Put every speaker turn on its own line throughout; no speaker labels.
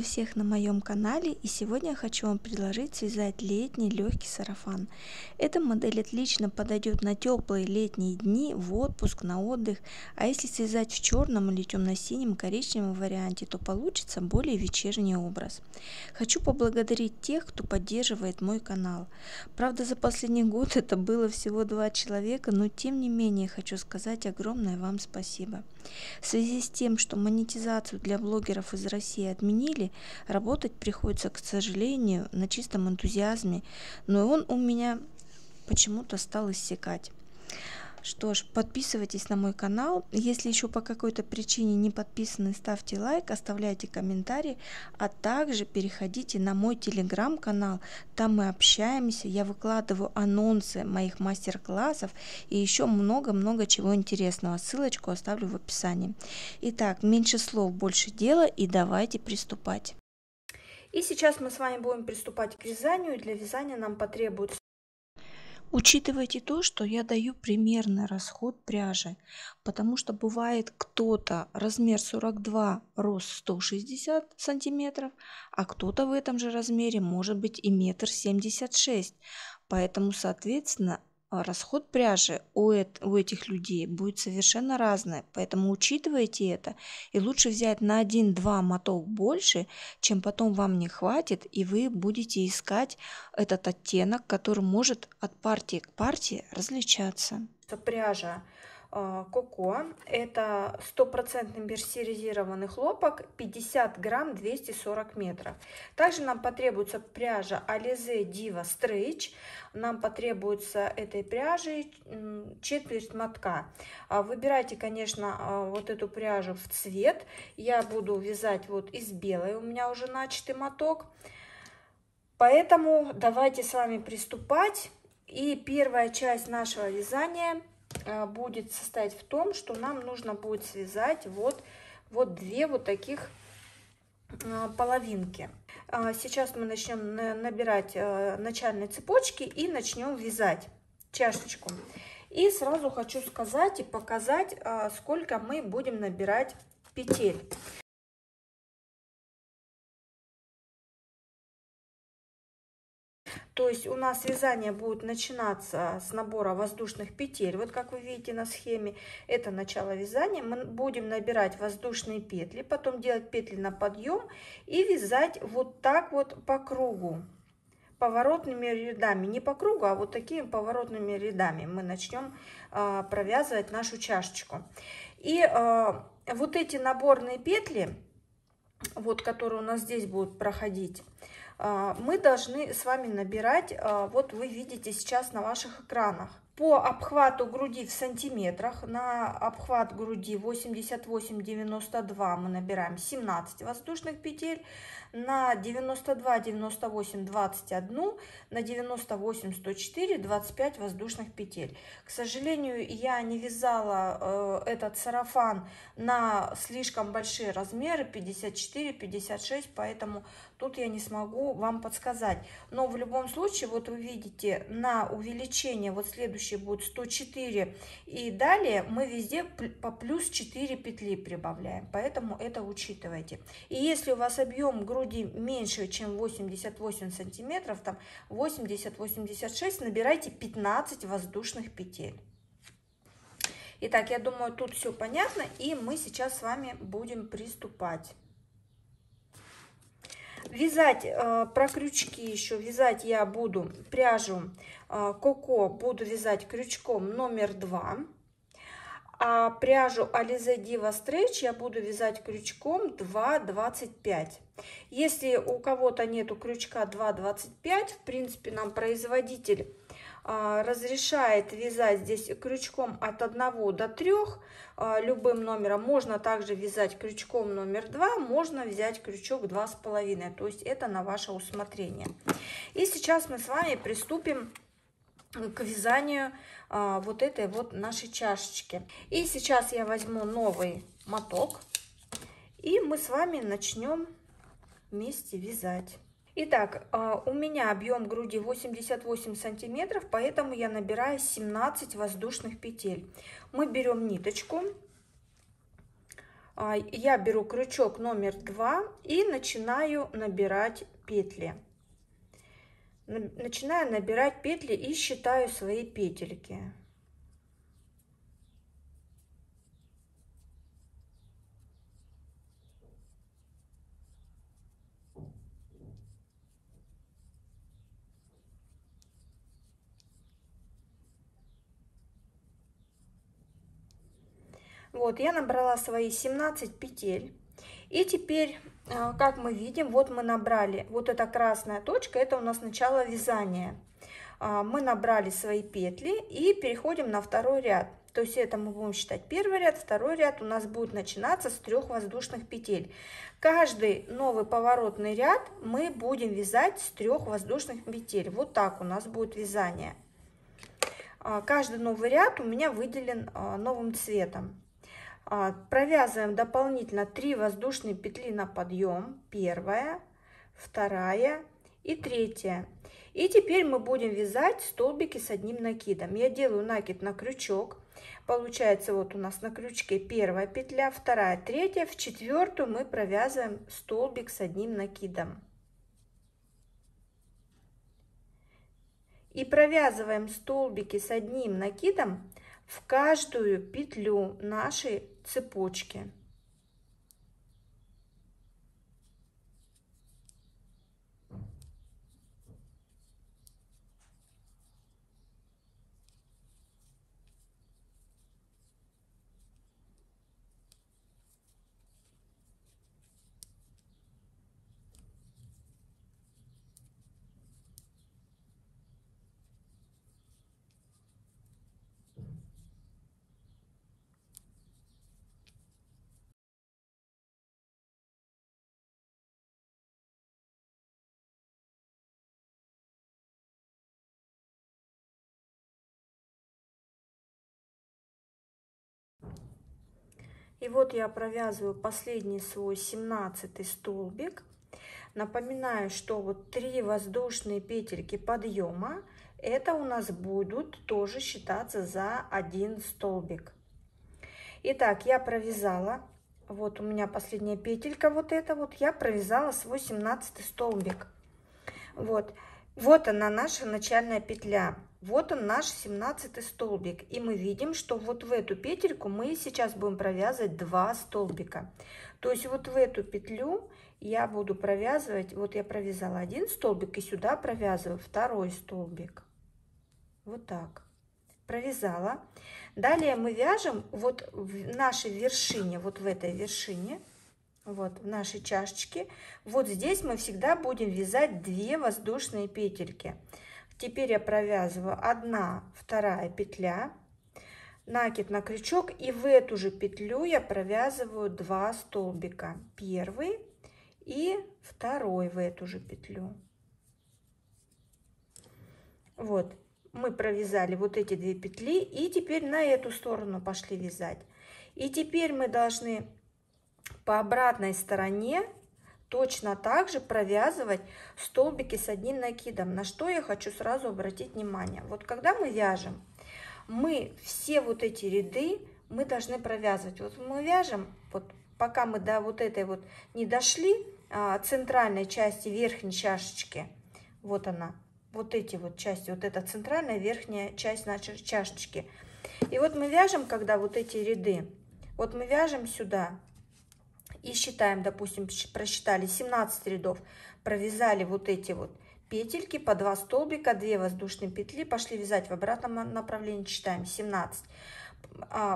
Всех на моем канале, и сегодня я хочу вам предложить связать летний легкий сарафан. Эта модель отлично подойдет на теплые летние дни, в отпуск, на отдых, а если связать в черном или темно-синем коричневом варианте, то получится более вечерний образ. Хочу поблагодарить тех, кто поддерживает мой канал. Правда, за последний год это было всего 2 человека, но тем не менее хочу сказать огромное вам спасибо. В связи с тем, что монетизацию для блогеров из России отменили, работать приходится, к сожалению, на чистом энтузиазме, но он у меня почему-то стал иссякать. Что ж, подписывайтесь на мой канал. Если еще по какой-то причине не подписаны, ставьте лайк, оставляйте комментарии, а также переходите на мой телеграм-канал. Там мы общаемся, я выкладываю анонсы моих мастер-классов и еще много-много чего интересного. Ссылочку оставлю в описании. Итак, меньше слов, больше дела, и давайте приступать. И сейчас мы с вами будем приступать к вязанию. Для вязания нам потребуется... Учитывайте то, что я даю примерный расход пряжи, потому что бывает кто-то размер 42, рост 160 сантиметров, а кто-то в этом же размере может быть и 1,76 м. Поэтому, соответственно, расход пряжи у этих людей будет совершенно разный. Поэтому учитывайте это, и лучше взять на 1-2 моток больше, чем потом вам не хватит, и вы будете искать этот оттенок, который может от партии к партии различаться. Пряжа Коко, это 100% мерсеризированный хлопок, 50 грамм, 240 метров. Также нам потребуется пряжа Alize Diva Stretch, нам потребуется этой пряжи четверть мотка. Выбирайте, конечно, вот эту пряжу в цвет. Я буду вязать вот из белой, у меня уже начатый моток. Поэтому давайте с вами приступать. И первая часть нашего вязания будет состоять в том, что нам нужно будет связать вот две вот таких половинки. Сейчас мы начнем набирать начальные цепочки и начнем вязать чашечку. И сразу хочу сказать и показать, сколько мы будем набирать петель. То есть у нас вязание будет начинаться с набора воздушных петель. Вот как вы видите на схеме, это начало вязания. Мы будем набирать воздушные петли, потом делать петли на подъем и вязать вот так вот по кругу. Поворотными рядами, не по кругу, а вот такими поворотными рядами мы начнем провязывать нашу чашечку. И вот эти наборные петли, вот, которые у нас здесь будут проходить, мы должны с вами набирать, вот вы видите сейчас на ваших экранах. По обхвату груди в сантиметрах, на обхват груди 88-92 мы набираем 17 воздушных петель, на 92-98 21, на 98-104 25 воздушных петель. К сожалению, я не вязала этот сарафан на слишком большие размеры 54-56, поэтому тут я не смогу вам подсказать. Но в любом случае, вот вы видите, на увеличение вот следующий будет 104, и далее мы везде по плюс 4 петли прибавляем, поэтому это учитывайте. И если у вас объем груди меньше, чем 88 сантиметров, там 80-86, набирайте 15 воздушных петель. Итак, я думаю, тут все понятно, и мы сейчас с вами будем приступать. Вязать про крючки еще, вязать я буду пряжу Коко, буду вязать крючком номер 2. А пряжу Alize Diva Stretch я буду вязать крючком 2,25. Если у кого-то нету крючка 2,25, в принципе, нам производитель разрешает вязать здесь крючком от 1 до 3, любым номером. Можно также вязать крючком номер 2, можно взять крючок 2,5, то есть это на ваше усмотрение. И сейчас мы с вами приступим к вязанию вот этой вот нашей чашечки. И сейчас я возьму новый моток, и мы с вами начнем вместе вязать. Итак, у меня объем груди 88 сантиметров, поэтому я набираю 17 воздушных петель. Мы берем ниточку, я беру крючок номер 2 и начинаю набирать петли. Начинаю набирать петли и считаю свои петельки. Вот, я набрала свои 17 петель. И теперь, как мы видим, вот мы набрали, вот эта красная точка, это у нас начало вязания. Мы набрали свои петли и переходим на второй ряд. То есть это мы будем считать первый ряд, второй ряд у нас будет начинаться с 3 воздушных петель. Каждый новый поворотный ряд мы будем вязать с 3 воздушных петель. Вот так у нас будет вязание. Каждый новый ряд у меня выделен новым цветом. Провязываем дополнительно 3 воздушные петли на подъем. Первая, вторая и третья. И теперь мы будем вязать столбики с одним накидом. Я делаю накид на крючок. Получается, вот у нас на крючке первая петля, вторая, третья. В четвертую мы провязываем столбик с одним накидом. И провязываем столбики с одним накидом в каждую петлю нашей цепочки. И вот я провязываю последний свой 17 столбик. Напоминаю, что вот 3 воздушные петельки подъема, это у нас будут тоже считаться за один столбик. Итак, я провязала, вот у меня последняя петелька, вот эта вот, я провязала свой 17 столбик. Вот она наша начальная петля. Вот он наш 17 столбик. И мы видим, что вот в эту петельку мы сейчас будем провязывать 2 столбика. То есть вот в эту петлю я буду провязывать, вот я провязала один столбик и сюда провязываю второй столбик. Вот так. Провязала. Далее мы вяжем вот в нашей вершине, вот в этой вершине, вот в нашей чашечке, вот здесь мы всегда будем вязать 2 воздушные петельки. Теперь я провязываю 1, 2 петля, накид на крючок, и в эту же петлю я провязываю 2 столбика. Первый и второй в эту же петлю. Вот, мы провязали вот эти 2 петли, и теперь на эту сторону пошли вязать. И теперь мы должны по обратной стороне точно так же провязывать столбики с одним накидом. На что я хочу сразу обратить внимание. Вот когда мы вяжем, мы все вот эти ряды мы должны провязывать. Вот мы вяжем, вот пока мы до вот этой вот не дошли, центральной части верхней чашечки, вот она, вот эти вот части, вот эта центральная верхняя часть нашей чашечки. И вот мы вяжем, когда вот эти ряды, вот мы вяжем сюда. И считаем, допустим, просчитали 17 рядов, провязали вот эти вот петельки по 2 столбика, 2 воздушные петли, пошли вязать в обратном направлении, считаем 17.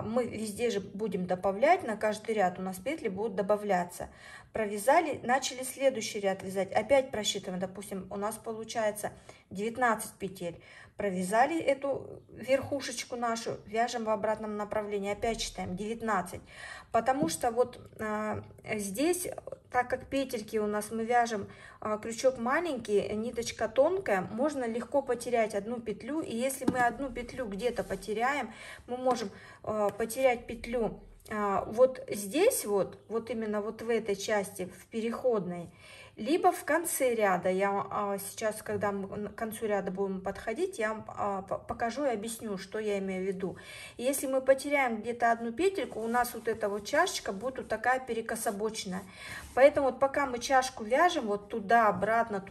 Мы везде же будем добавлять, на каждый ряд у нас петли будут добавляться. Провязали, начали следующий ряд вязать, опять просчитываем, допустим, у нас получается 19 петель. Провязали эту верхушечку нашу, вяжем в обратном направлении, опять считаем 19. Потому что вот здесь, так как петельки у нас мы вяжем, крючок маленький, ниточка тонкая, можно легко потерять одну петлю. И если мы одну петлю где-то потеряем, мы можем потерять петлю вот здесь, вот именно вот в этой части, в переходной. Либо в конце ряда, я сейчас, когда мы к концу ряда будем подходить, я вам покажу и объясню, что я имею в виду. Если мы потеряем где-то одну петельку, у нас вот эта вот чашечка будет вот такая перекособоченная. Поэтому вот пока мы чашку вяжем, вот туда, обратно,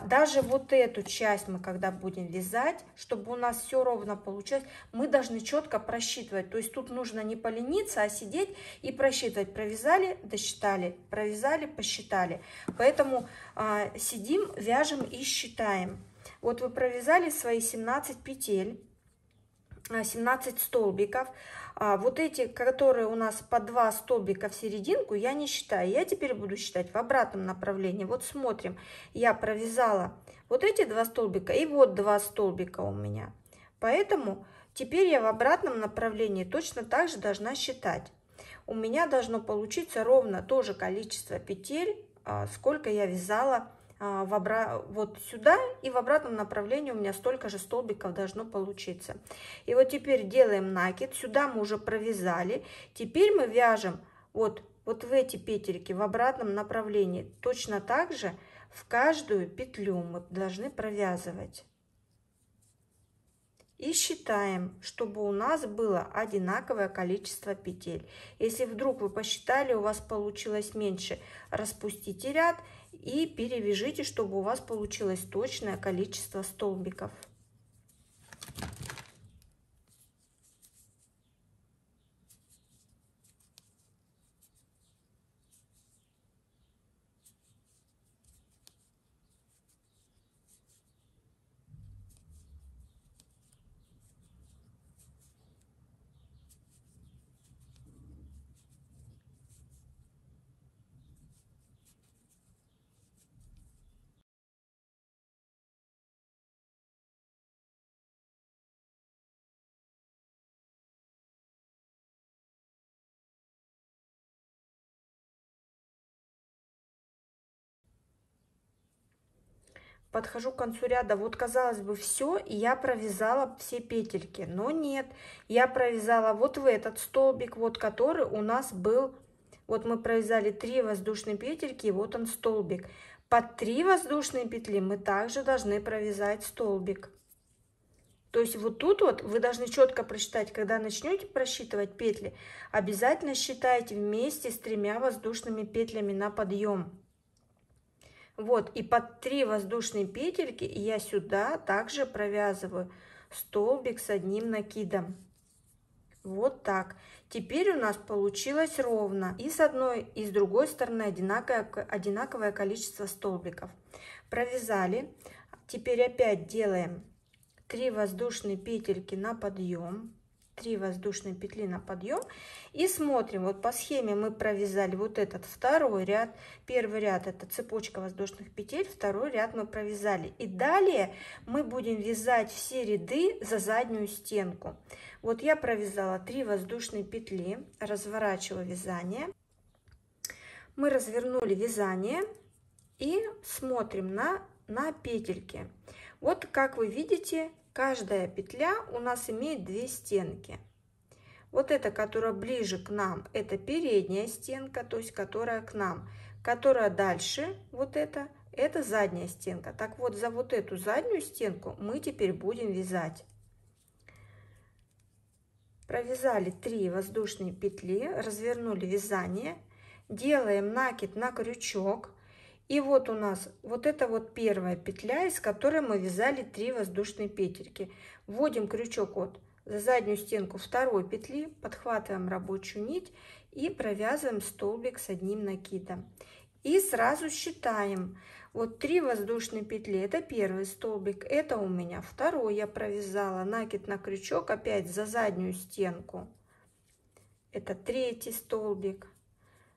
даже вот эту часть мы когда будем вязать, чтобы у нас все ровно получалось, мы должны четко просчитывать. То есть тут нужно не полениться, а сидеть и просчитывать. Провязали, досчитали, провязали, посчитали. Поэтому сидим, вяжем и считаем. Вот вы провязали свои 17 петель, 17 столбиков. Вот эти, которые у нас по 2 столбика в серединку, я не считаю. Я теперь буду считать в обратном направлении. Вот смотрим, я провязала вот эти 2 столбика и вот 2 столбика у меня. Поэтому теперь я в обратном направлении точно так же должна считать. У меня должно получиться ровно то же количество петель, сколько я вязала вот сюда, и в обратном направлении у меня столько же столбиков должно получиться. И вот теперь делаем накид, сюда мы уже провязали, теперь мы вяжем вот в эти петельки в обратном направлении. Точно так же в каждую петлю мы должны провязывать. И считаем, чтобы у нас было одинаковое количество петель. Если вдруг вы посчитали, у вас получилось меньше, распустите ряд и перевяжите, чтобы у вас получилось точное количество столбиков. Подхожу к концу ряда, вот казалось бы все, и я провязала все петельки, но нет, я провязала вот в этот столбик, вот который у нас был, вот мы провязали 3 воздушные петельки, и вот он столбик. Под 3 воздушные петли мы также должны провязать столбик. То есть вот тут вот вы должны четко просчитать, когда начнете просчитывать петли, обязательно считайте вместе с 3 воздушными петлями на подъем. Вот, и под 3 воздушные петельки я сюда также провязываю столбик с одним накидом. Вот так. Теперь у нас получилось ровно. И с одной, и с другой стороны одинаковое количество столбиков. Провязали. Теперь опять делаем 3 воздушные петельки на подъем. 3 воздушные петли на подъем и смотрим, вот по схеме мы провязали вот этот второй ряд, первый ряд это цепочка воздушных петель, второй ряд мы провязали, и далее мы будем вязать все ряды за заднюю стенку. Вот я провязала 3 воздушные петли, разворачиваю вязание, мы развернули вязание и смотрим на петельки. Вот как вы видите, каждая петля у нас имеет 2 стенки. Вот эта, которая ближе к нам, это передняя стенка, то есть которая к нам. Которая дальше, вот это задняя стенка. Так вот, за вот эту заднюю стенку мы теперь будем вязать. Провязали 3 воздушные петли, развернули вязание, делаем накид на крючок. И вот у нас вот это вот первая петля, из которой мы вязали 3 воздушные петельки. Вводим крючок вот за заднюю стенку второй петли, подхватываем рабочую нить и провязываем столбик с одним накидом. И сразу считаем. Вот 3 воздушные петли, это первый столбик, это у меня второй, я провязала накид на крючок опять за заднюю стенку. Это третий столбик,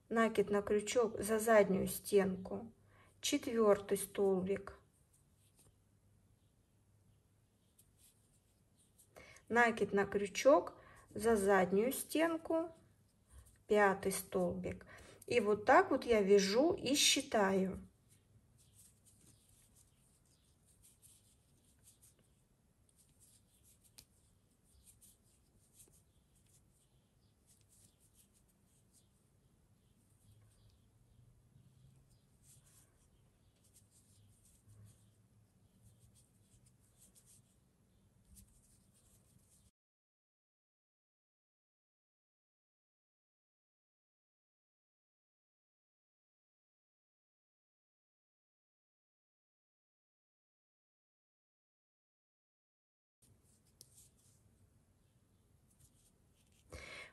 накид на крючок за заднюю стенку. Четвертый столбик, накид на крючок за заднюю стенку, пятый столбик. И вот так вот я вяжу и считаю.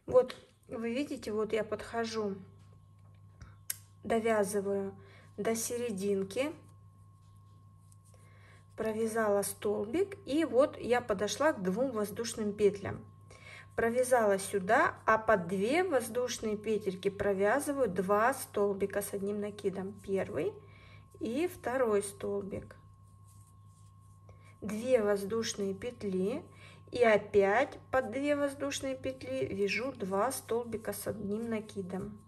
Вот вы видите, вот я подхожу, довязываю до серединки, провязала столбик, и вот я подошла к 2 воздушным петлям. Провязала сюда, а под 2 воздушные петельки провязываю 2 столбика с одним накидом. Первый и второй столбик. 2 воздушные петли, и опять под 2 воздушные петли вяжу 2 столбика с одним накидом.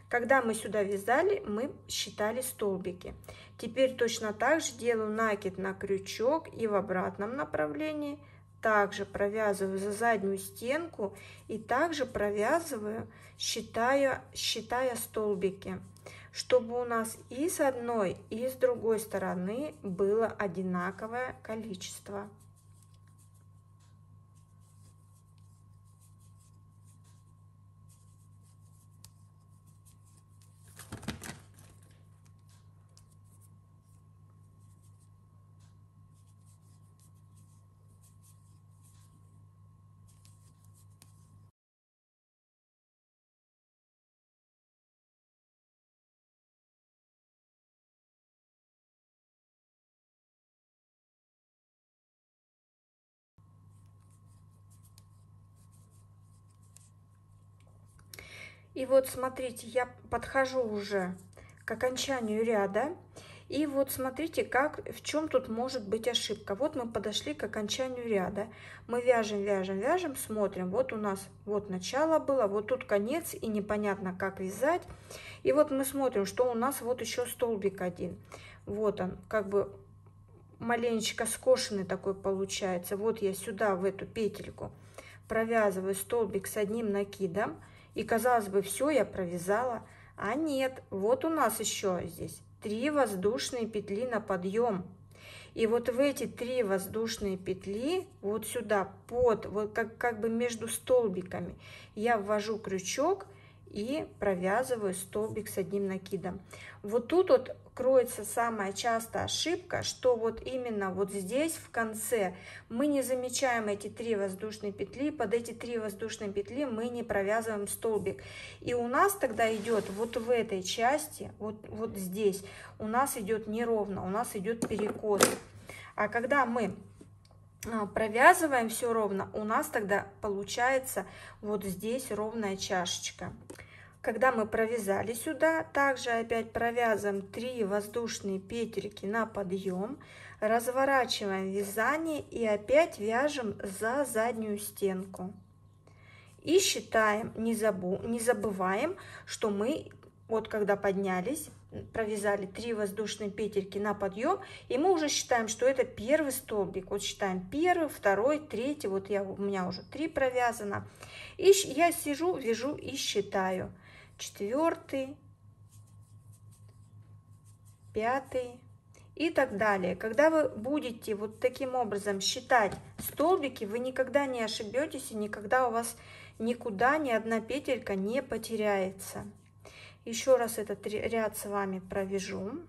Когда мы сюда вязали, мы считали столбики. Теперь точно так же делаю накид на крючок и в обратном направлении. Также провязываю за заднюю стенку и также провязываю, считая столбики, чтобы у нас и с одной, и с другой стороны было одинаковое количество. И вот смотрите, я подхожу уже к окончанию ряда. И вот смотрите, в чем тут может быть ошибка. Вот мы подошли к окончанию ряда. Мы вяжем, вяжем, вяжем, смотрим. Вот у нас вот начало было, вот тут конец, и непонятно, как вязать. И вот мы смотрим, что у нас вот еще столбик один. Вот он, как бы маленечко скошенный такой получается. Вот я сюда, в эту петельку, провязываю столбик с одним накидом. И казалось бы, все, я провязала. А нет, вот у нас еще здесь 3 воздушные петли на подъем. И вот в эти 3 воздушные петли, вот сюда, вот как бы между столбиками, я ввожу крючок и провязываю столбик с одним накидом. Вот тут вот кроется самая частая ошибка, что вот именно вот здесь в конце мы не замечаем эти 3 воздушные петли, под эти 3 воздушные петли мы не провязываем столбик. И у нас тогда идет вот в этой части, вот здесь, у нас идет неровно, у нас идет перекос. А когда мы провязываем все ровно, у нас тогда получается вот здесь ровная чашечка. Когда мы провязали сюда, также опять провязываем 3 воздушные петельки на подъем, разворачиваем вязание и опять вяжем за заднюю стенку. И считаем, не забываем, что мы вот когда поднялись, провязали 3 воздушные петельки на подъем, и мы уже считаем, что это первый столбик. Вот считаем первый, второй, третий, вот у меня уже 3 провязано. И я сижу, вяжу и считаю. 4, 5 и так далее. Когда вы будете вот таким образом считать столбики, вы никогда не ошибетесь и никогда у вас никуда ни одна петелька не потеряется. Еще раз этот ряд с вами провяжу.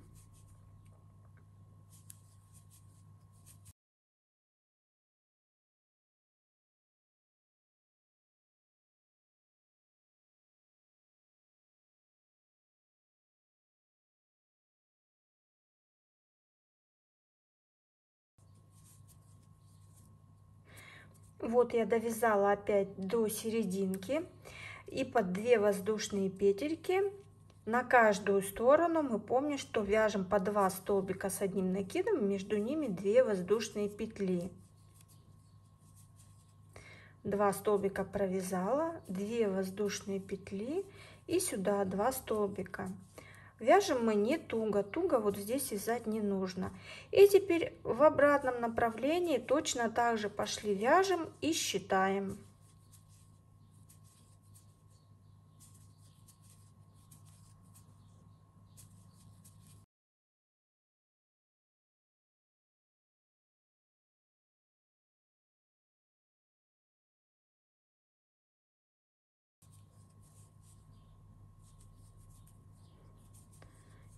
Вот я довязала опять до серединки, и под 2 воздушные петельки на каждую сторону мы помним, что вяжем по 2 столбика с одним накидом, между ними 2 воздушные петли. 2 столбика провязала, 2 воздушные петли и сюда 2 столбика. Вяжем мы не туго, туго вот здесь вязать не нужно. И теперь в обратном направлении точно так же пошли, вяжем и считаем.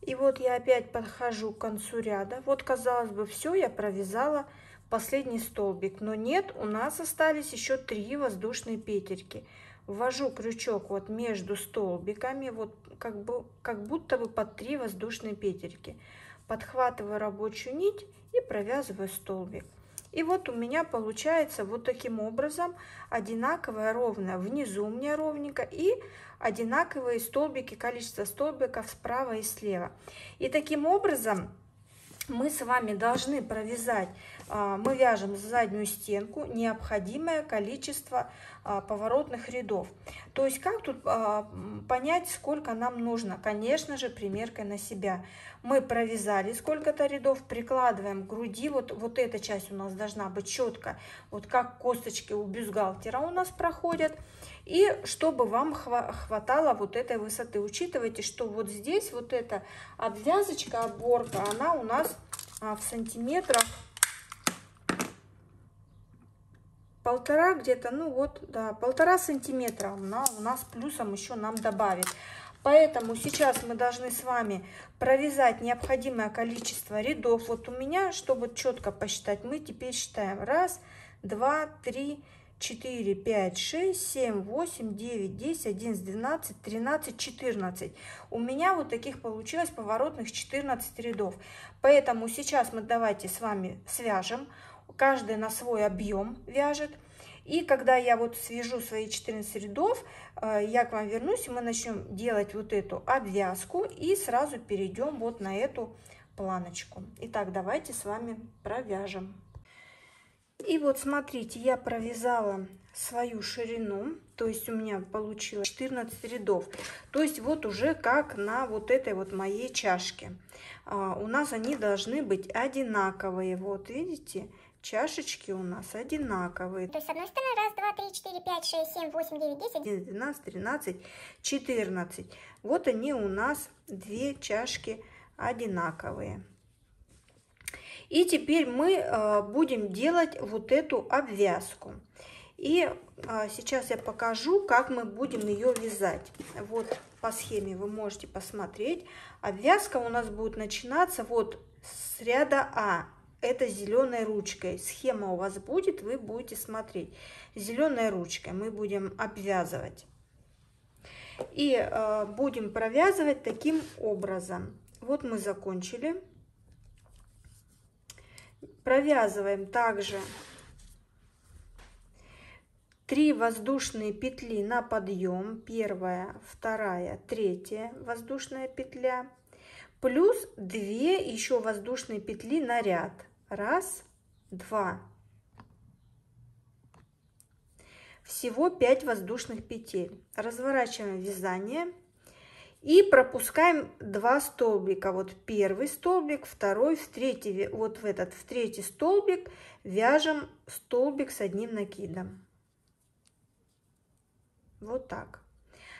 И вот я опять подхожу к концу ряда. Вот, казалось бы, все, я провязала последний столбик. Но нет, у нас остались еще 3 воздушные петельки. Ввожу крючок вот между столбиками, вот как будто бы под 3 воздушные петельки. Подхватываю рабочую нить и провязываю столбик. И вот у меня получается вот таким образом одинаковая ровная. Внизу у меня ровненько и одинаковые столбики, количество столбиков справа и слева. И таким образом мы с вами должны провязать, мы вяжем заднюю стенку необходимое количество поворотных рядов. То есть как тут понять, сколько нам нужно? Конечно же, примеркой на себя. Мы провязали сколько-то рядов, прикладываем к груди, вот эта часть у нас должна быть четко, вот как косточки у бюстгальтера у нас проходят. И чтобы вам хватало вот этой высоты. Учитывайте, что вот здесь вот эта обвязочка, оборка, она у нас в сантиметрах полтора где-то, ну вот, да, 1,5 сантиметра она у нас плюсом еще нам добавит. Поэтому сейчас мы должны с вами провязать необходимое количество рядов. Вот у меня, чтобы четко посчитать, мы теперь считаем 1, 2, 3, 4, 5, 6, 7, 8, 9, 10, 11, 12, 13, 14. У меня вот таких получилось поворотных 14 рядов. Поэтому сейчас мы давайте с вами свяжем. Каждый на свой объем вяжет. И когда я вот свяжу свои 14 рядов, я к вам вернусь, и мы начнем делать вот эту обвязку и сразу перейдем вот на эту планочку. Итак, давайте с вами провяжем. И вот смотрите, я провязала свою ширину, то есть у меня получилось 14 рядов. То есть вот уже как на вот этой вот моей чашке. У нас они должны быть одинаковые. Вот видите, чашечки у нас одинаковые.
То есть с одной стороны 1, 2, 3, 4, 5, 6, 7, 8, 9, 10.
11, 12, 13, 14. Вот они у нас две чашки одинаковые. И теперь мы будем делать вот эту обвязку. И сейчас я покажу, как мы будем ее вязать. Вот по схеме вы можете посмотреть. Обвязка у нас будет начинаться вот с ряда А. Это зеленой ручкой. Схема у вас будет, вы будете смотреть. Зеленой ручкой мы будем обвязывать. И будем провязывать таким образом. Вот мы закончили. Провязываем также 3 воздушные петли на подъем. Первая, вторая, третья воздушная петля. Плюс 2 еще воздушные петли на ряд. 1, 2. Всего 5 воздушных петель. Разворачиваем вязание. И пропускаем 2 столбика. Вот первый столбик, второй, в третий, вот в этот, в третий столбик вяжем столбик с одним накидом. Вот так.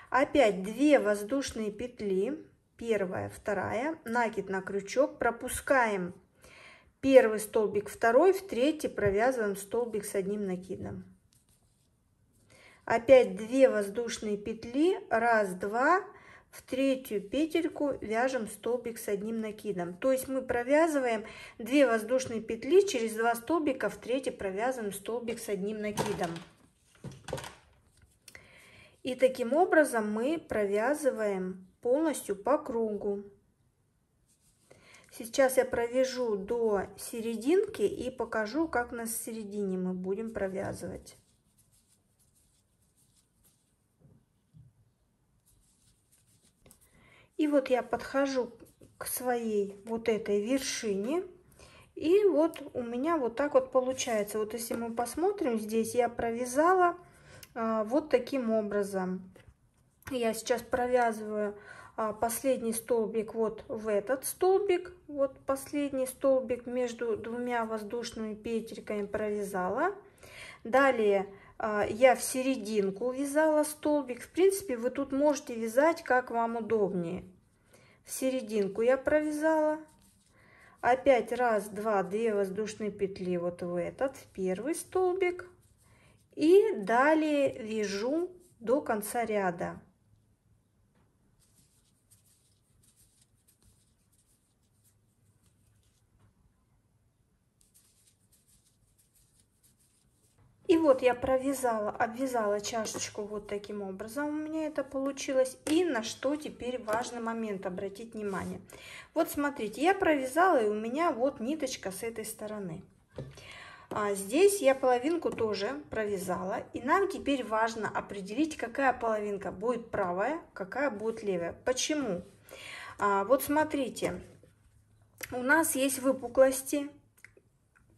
Опять 2 воздушные петли. Первая, вторая, накид на крючок. Пропускаем первый столбик, второй, в третий провязываем столбик с одним накидом. Опять 2 воздушные петли. 1, 2. В третью петельку вяжем столбик с одним накидом. То есть мы провязываем 2 воздушные петли, через 2 столбика в третий провязываем столбик с одним накидом. И таким образом мы провязываем полностью по кругу. Сейчас я провяжу до серединки и покажу, как на середине мы будем провязывать. И вот я подхожу к своей вот этой вершине. И вот у меня вот так вот получается. Вот если мы посмотрим, здесь я провязала вот таким образом. Я сейчас провязываю последний столбик вот в этот столбик. Вот последний столбик между 2 воздушными петельками провязала. Далее я в серединку вязала столбик. В принципе, вы тут можете вязать как вам удобнее. В серединку я провязала. Опять 1, 2, 2 воздушные петли вот в этот, в первый столбик. И далее вяжу до конца ряда. вот я провязала, обвязала чашечку вот таким образом, у меня это получилось. И на что теперь важный момент обратить внимание. Вот смотрите, я провязала, и у меня вот ниточка с этой стороны. А здесь я половинку тоже провязала, и нам теперь важно определить, какая половинка будет правая, какая будет левая. Почему? Вот смотрите, у нас есть выпуклости,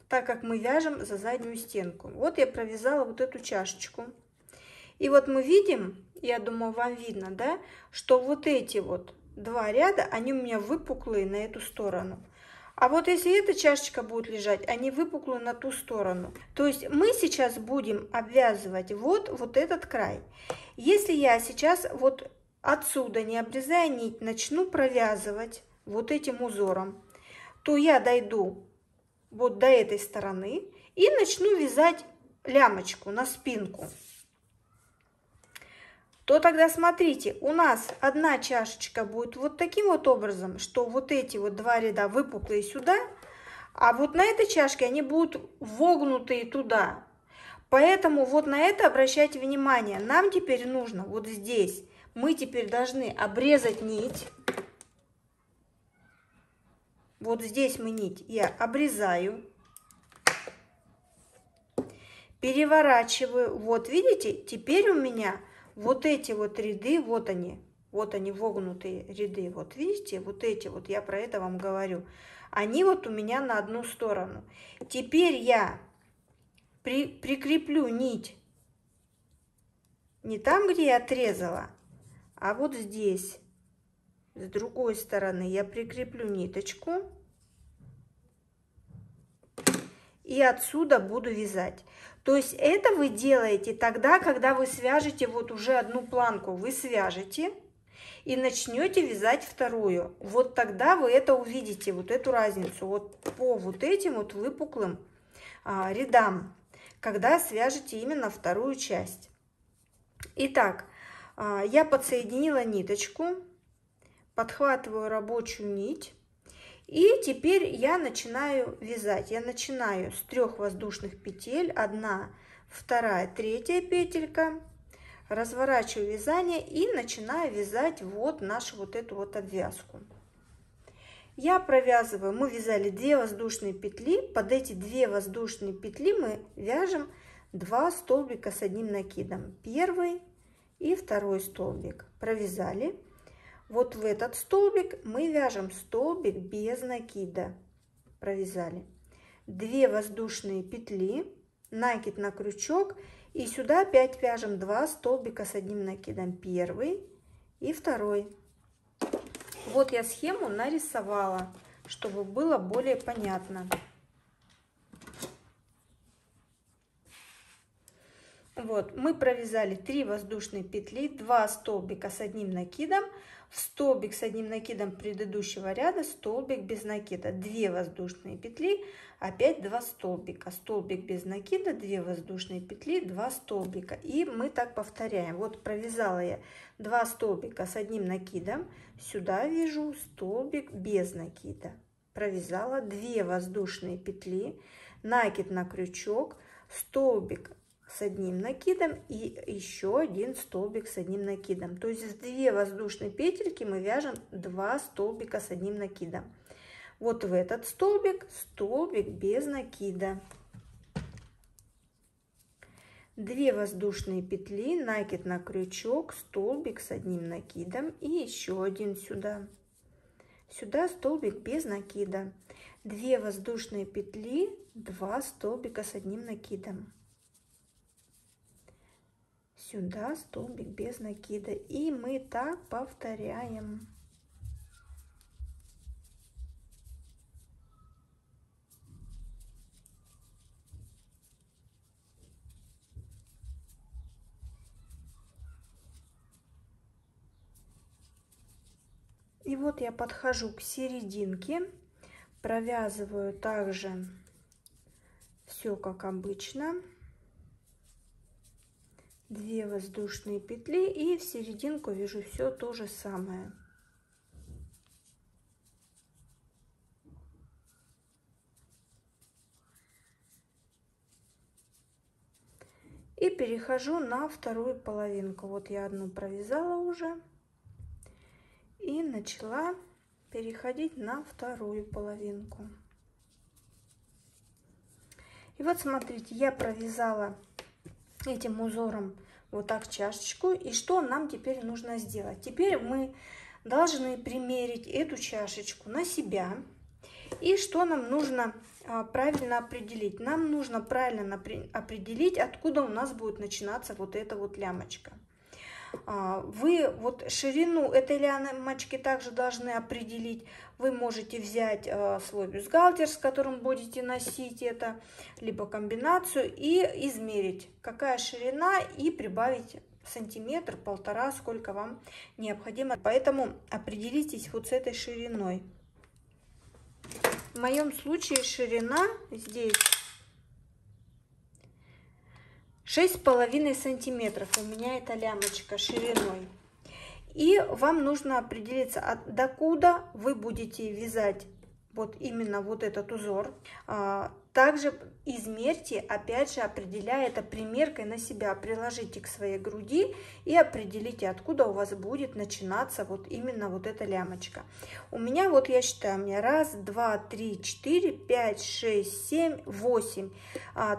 так как мы вяжем за заднюю стенку. Вот я провязала вот эту чашечку. И вот мы видим, я думаю, вам видно, да, что вот эти вот два ряда, они у меня выпуклые на эту сторону. А вот если эта чашечка будет лежать, они выпуклые на ту сторону. То есть мы сейчас будем обвязывать вот этот край. Если я сейчас вот отсюда, не обрезая нить, начну провязывать вот этим узором, то я дойду вот до этой стороны и начну вязать лямочку на спинку. То тогда смотрите, у нас одна чашечка будет вот таким вот образом, что вот эти вот два ряда выпуклые сюда, а вот на этой чашке они будут вогнутые туда. Поэтому вот на это обращайте внимание. Нам теперь нужно вот здесь, мы теперь должны обрезать нить. Вот здесь мы нить я обрезаю, переворачиваю. Вот видите, теперь у меня вот эти вот ряды, вот они вогнутые ряды, вот видите, вот эти вот, я про это вам говорю, они вот у меня на одну сторону. Теперь я прикреплю нить не там, где я отрезала, а вот здесь, с другой стороны, я прикреплю ниточку и отсюда буду вязать. То есть это вы делаете тогда, когда вы свяжете вот уже одну планку, вы свяжете и начнете вязать вторую. Вот тогда вы это увидите, вот эту разницу, вот по вот этим вот выпуклым рядам, когда свяжете именно вторую часть. Итак, я подсоединила ниточку, подхватываю рабочую нить. И теперь я начинаю вязать. Я начинаю с 3 воздушных петель, 1, 2, 3 петелька, разворачиваю вязание и начинаю вязать вот нашу вот эту вот обвязку. Я провязываю, мы вязали 2 воздушные петли, под эти 2 воздушные петли мы вяжем 2 столбика с одним накидом, первый и второй столбик, провязали. Вот в этот столбик мы вяжем столбик без накида, провязали 2 воздушные петли, накид на крючок, и сюда опять вяжем 2 столбика с одним накидом, первый и второй. Вот я схему нарисовала, чтобы было более понятно. Вот мы провязали 3 воздушные петли, 2 столбика с одним накидом, в столбик с одним накидом предыдущего ряда столбик без накида, 2 воздушные петли, опять 2 столбика, столбик без накида, 2 воздушные петли, 2 столбика, и мы так повторяем. Вот провязала я 2 столбика с одним накидом, сюда вяжу столбик без накида, провязала 2 воздушные петли, накид на крючок, столбик с одним накидом и еще один столбик с одним накидом. То есть с 2 воздушные петельки мы вяжем 2 столбика с одним накидом. Вот в этот столбик столбик без накида, 2 воздушные петли, накид на крючок, столбик с одним накидом и еще один сюда. Сюда столбик без накида, 2 воздушные петли, 2 столбика с одним накидом. Сюда столбик без накида. И мы так повторяем. И вот я подхожу к серединке, провязываю также все как обычно. 2 воздушные петли и в серединку вяжу все то же самое. И перехожу на вторую половинку. Вот я одну провязала уже. И начала переходить на вторую половинку. И вот смотрите, я провязала этим узором вот так чашечку. И что нам теперь нужно сделать? Теперь мы должны примерить эту чашечку на себя. И что нам нужно правильно определить? Нам нужно правильно определить, откуда у нас будет начинаться вот эта вот лямочка. Вы вот ширину этой лямочки также должны определить. Вы можете взять свой бюстгальтер, с которым будете носить это, либо комбинацию, и измерить, какая ширина, и прибавить сантиметр, полтора, сколько вам необходимо. Поэтому определитесь вот с этой шириной. В моем случае ширина здесь 6,5 сантиметров. У меня эта лямочка шириной. И вам нужно определиться, докуда вы будете вязать вот именно вот этот узор. Также измерьте, опять же, определяя это примеркой на себя. Приложите к своей груди и определите, откуда у вас будет начинаться вот именно вот эта лямочка. У меня, вот я считаю, у меня 1, 2, 3, 4, 5, 6, 7, 8.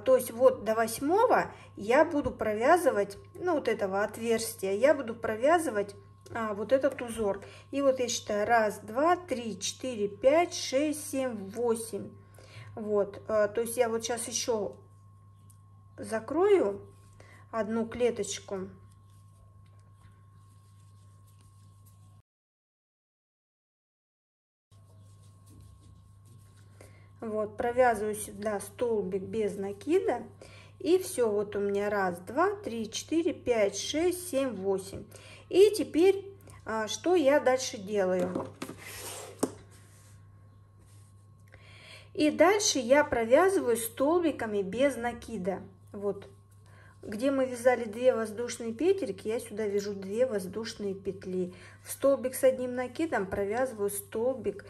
То есть вот до 8 я буду провязывать, ну вот этого отверстия, я буду провязывать вот этот узор. И вот я считаю 1, 2, 3, 4, 5, 6, 7, 8. Вот, то есть я вот сейчас еще закрою одну клеточку. Вот, провязываю сюда столбик без накида. И все, вот у меня 1, 2, 3, 4, 5, 6, 7, 8. И теперь, что я дальше делаю? И дальше я провязываю столбиками без накида. Вот, где мы вязали 2 воздушные петельки, я сюда вяжу 2 воздушные петли. В столбик с одним накидом провязываю столбик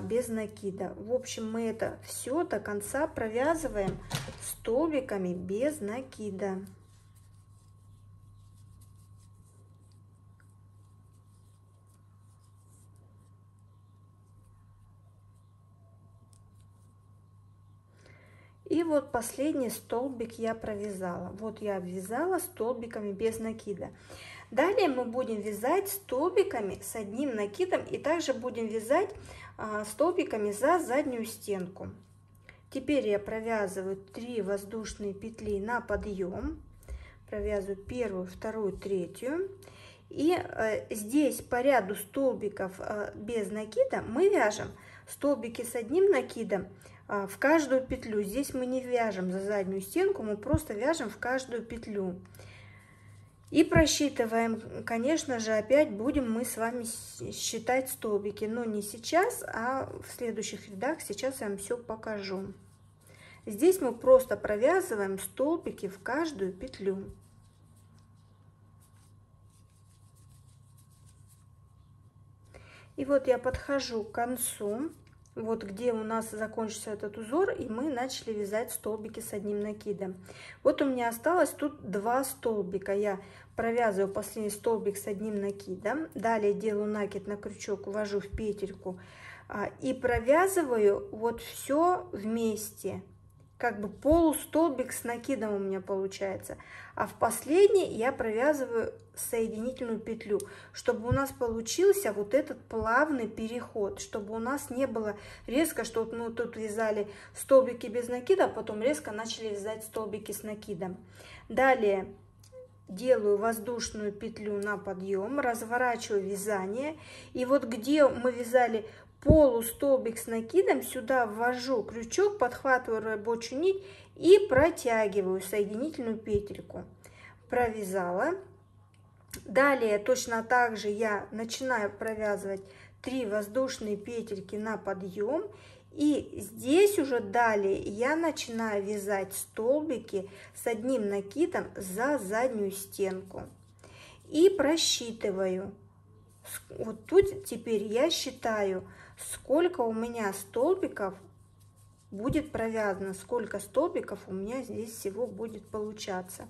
без накида. В общем, мы это все до конца провязываем столбиками без накида. И вот последний столбик я провязала. Вот я обвязала столбиками без накида. Далее мы будем вязать столбиками с одним накидом и также будем вязать столбиками за заднюю стенку. Теперь я провязываю 3 воздушные петли на подъем. Провязываю 1, 2, 3. И здесь по ряду столбиков без накида мы вяжем столбики с одним накидом в каждую петлю. Здесь мы не вяжем за заднюю стенку, мы просто вяжем в каждую петлю. И просчитываем, конечно же, опять будем мы с вами считать столбики, но не сейчас, а в следующих рядах. Сейчас я вам все покажу. Здесь мы просто провязываем столбики в каждую петлю. И вот я подхожу к концу. Вот где у нас закончился этот узор, и мы начали вязать столбики с одним накидом. Вот у меня осталось тут 2 столбика. Я провязываю последний столбик с одним накидом, далее делаю накид на крючок, ввожу в петельку и провязываю вот все вместе. Как бы полустолбик с накидом у меня получается. А в последний я провязываю соединительную петлю, чтобы у нас получился вот этот плавный переход, чтобы у нас не было резко, что мы тут вязали столбики без накида, а потом резко начали вязать столбики с накидом. Далее делаю воздушную петлю на подъем, разворачиваю вязание, и вот где мы вязали полустолбик с накидом, сюда ввожу крючок, подхватываю рабочую нить и протягиваю соединительную петельку. Провязала. Далее точно так же я начинаю провязывать 3 воздушные петельки на подъем, и здесь уже далее я начинаю вязать столбики с одним накидом за заднюю стенку и просчитываю. Вот тут теперь я считаю, сколько у меня столбиков будет провязано, сколько столбиков у меня здесь всего будет получаться.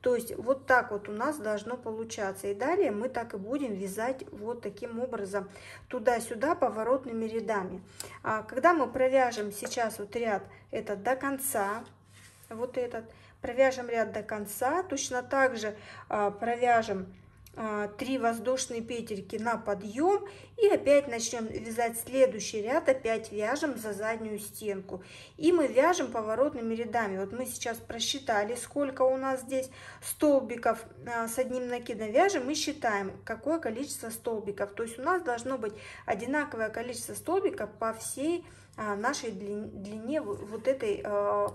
То есть вот так вот у нас должно получаться. И далее мы так и будем вязать вот таким образом туда-сюда поворотными рядами. Когда мы провяжем сейчас вот ряд этот до конца, вот этот, провяжем ряд до конца, точно так же провяжем 3 воздушные петельки на подъем и опять начнем вязать следующий ряд, опять вяжем за заднюю стенку и мы вяжем поворотными рядами. Вот мы сейчас просчитали, сколько у нас здесь столбиков с одним накидом, вяжем и считаем, какое количество столбиков. То есть у нас должно быть одинаковое количество столбиков по всей нашей длине вот этой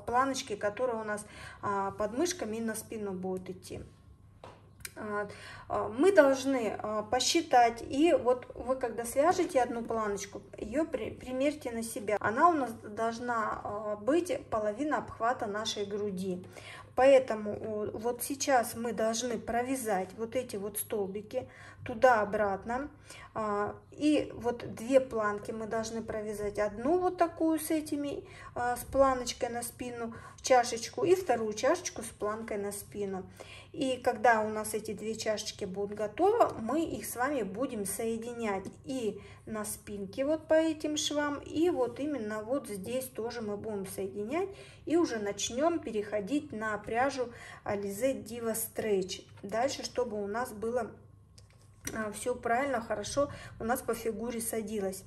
планочки, которая у нас под мышками и на спину будет идти. Мы должны посчитать, и вот вы когда свяжете одну планочку, ее примерьте на себя. Она у нас должна быть половина обхвата нашей груди. Поэтому вот сейчас мы должны провязать вот эти вот столбики туда-обратно. И вот 2 планки мы должны провязать. Одну вот такую с этими, с планочкой на спину, чашечку, и вторую чашечку с планкой на спину. И когда у нас эти 2 чашечки будут готовы, мы их с вами будем соединять и на спинке вот по этим швам, и вот именно вот здесь тоже мы будем соединять. И уже начнем переходить на пряжу Alizé Diva Stretch. Дальше, чтобы у нас было все правильно, хорошо у нас по фигуре садилось.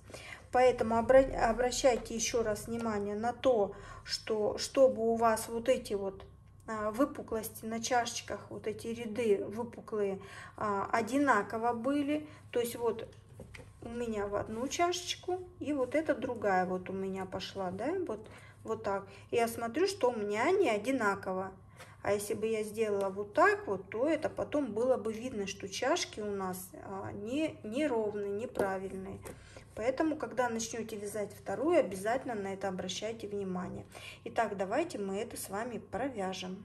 Поэтому обращайте еще раз внимание на то, что чтобы у вас вот эти вот выпуклости на чашечках, вот эти ряды выпуклые одинаково были. То есть вот у меня в одну чашечку, и вот эта другая вот у меня пошла, да, вот так. И я смотрю, что у меня они одинаково. А если бы я сделала вот так вот, то это потом было бы видно, что чашки у нас не ровные, неправильные. Поэтому, когда начнете вязать вторую, обязательно на это обращайте внимание. Итак, давайте мы это с вами провяжем.